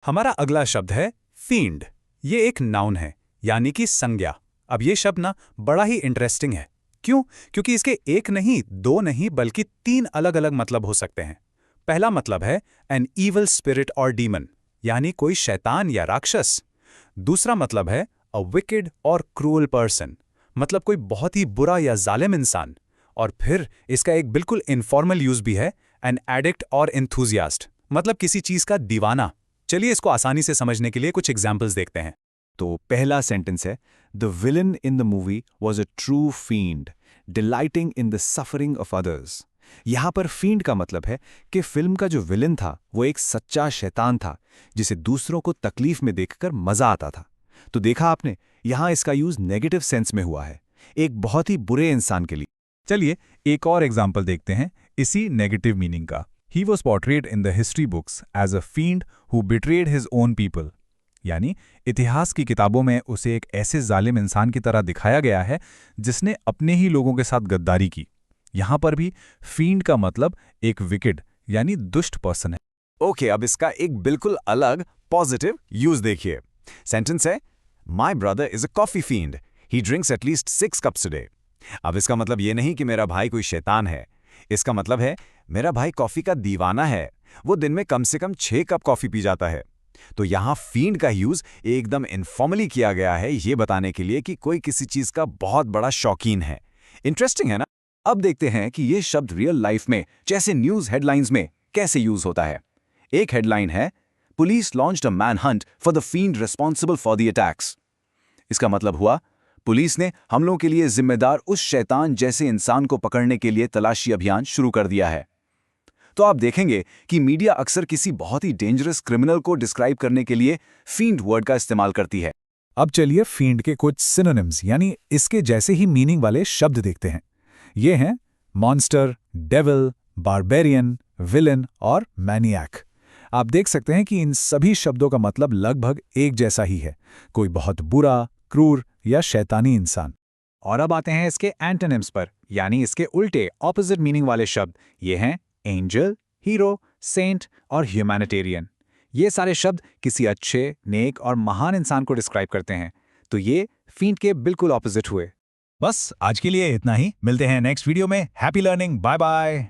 हमारा अगला शब्द है फींड। ये एक नाउन है, यानी कि संज्ञा। अब ये शब्द ना बड़ा ही इंटरेस्टिंग है। क्यों? क्योंकि इसके एक नहीं, दो नहीं, बल्कि तीन अलग अलग मतलब हो सकते हैं। पहला मतलब है एन ईवल स्पिरिट और डीमन, यानी कोई शैतान या राक्षस। दूसरा मतलब है अ विकेड और क्रूअल पर्सन, मतलब कोई बहुत ही बुरा या जालिम इंसान। और फिर इसका एक बिल्कुल इनफॉर्मल यूज भी है, एन एडिक्ट और एंथुजियास्ट, मतलब किसी चीज का दीवाना। चलिए इसको आसानी से समझने के लिए कुछ एग्जाम्पल्स देखते हैं। तो पहला सेंटेंस है, the villain in the movie was a true fiend delighting in the suffering of others. यहां पर फींड का मतलब है कि फिल्म का जो विलन था वो एक सच्चा शैतान था, जिसे दूसरों को तकलीफ में देखकर मजा आता था। तो देखा आपने, यहां इसका यूज नेगेटिव सेंस में हुआ है, एक बहुत ही बुरे इंसान के लिए। चलिए एक और एग्जाम्पल देखते हैं इसी नेगेटिव मीनिंग का। He was portrayed in the history books as a fiend who betrayed his own people, यानी इतिहास की किताबों में उसे एक ऐसे जालिम इंसान की तरह दिखाया गया है जिसने अपने ही लोगों के साथ गद्दारी की। यहां पर भी फींड का मतलब एक विकेड यानी दुष्ट पर्सन है। ओके, अब इसका एक बिल्कुल अलग पॉजिटिव यूज देखिए। सेंटेंस है, my brother is a coffee fiend, he drinks at least 6 cups a day. अब इसका मतलब ये नहीं कि मेरा भाई कोई शैतान है। इसका मतलब है मेरा भाई कॉफी का दीवाना है, वो दिन में कम से कम 6 कप कॉफी पी जाता है। तो यहां फींड का यूज एकदम इनफॉर्मली किया गया है, ये बताने के लिए कि कोई किसी चीज का बहुत बड़ा शौकीन है। इंटरेस्टिंग है ना? अब देखते हैं कि ये शब्द रियल लाइफ में, जैसे न्यूज हेडलाइंस में, कैसे यूज होता है। एक हेडलाइन है, police launched a man Hunt for the fiend responsible for the attacks. इसका मतलब हुआ पुलिस ने हमलों के लिए जिम्मेदार उस शैतान जैसे इंसान को पकड़ने के लिए तलाशी अभियान शुरू कर दिया है। तो आप देखेंगे कि मीडिया अक्सर किसी बहुत ही डेंजरस क्रिमिनल को डिस्क्राइब करने के लिए फींड वर्ड का इस्तेमाल करती है। अब चलिए फींड के कुछ सिनोनिम्स यानी इसके जैसे ही मीनिंग वाले शब्द देखते हैं। ये हैं मॉन्स्टर, डेविल, बारबेरियन, विलन और मैनियाक। आप देख सकते हैं कि इन सभी शब्दों का मतलब लगभग एक जैसा ही है, कोई बहुत बुरा, क्रूर या शैतानी इंसान। और अब आते हैं इसके एंटोनिम्स पर, यानी इसके उल्टे ऑपोजिट मीनिंग वाले शब्द। ये हैं एंजल, हीरो, सेंट और ह्यूमैनिटेरियन। ये सारे शब्द किसी अच्छे, नेक और महान इंसान को डिस्क्राइब करते हैं। तो ये फींड के बिल्कुल ऑपोजिट हुए। बस आज के लिए इतना ही, मिलते हैं नेक्स्ट वीडियो में। Happy learning, bye bye.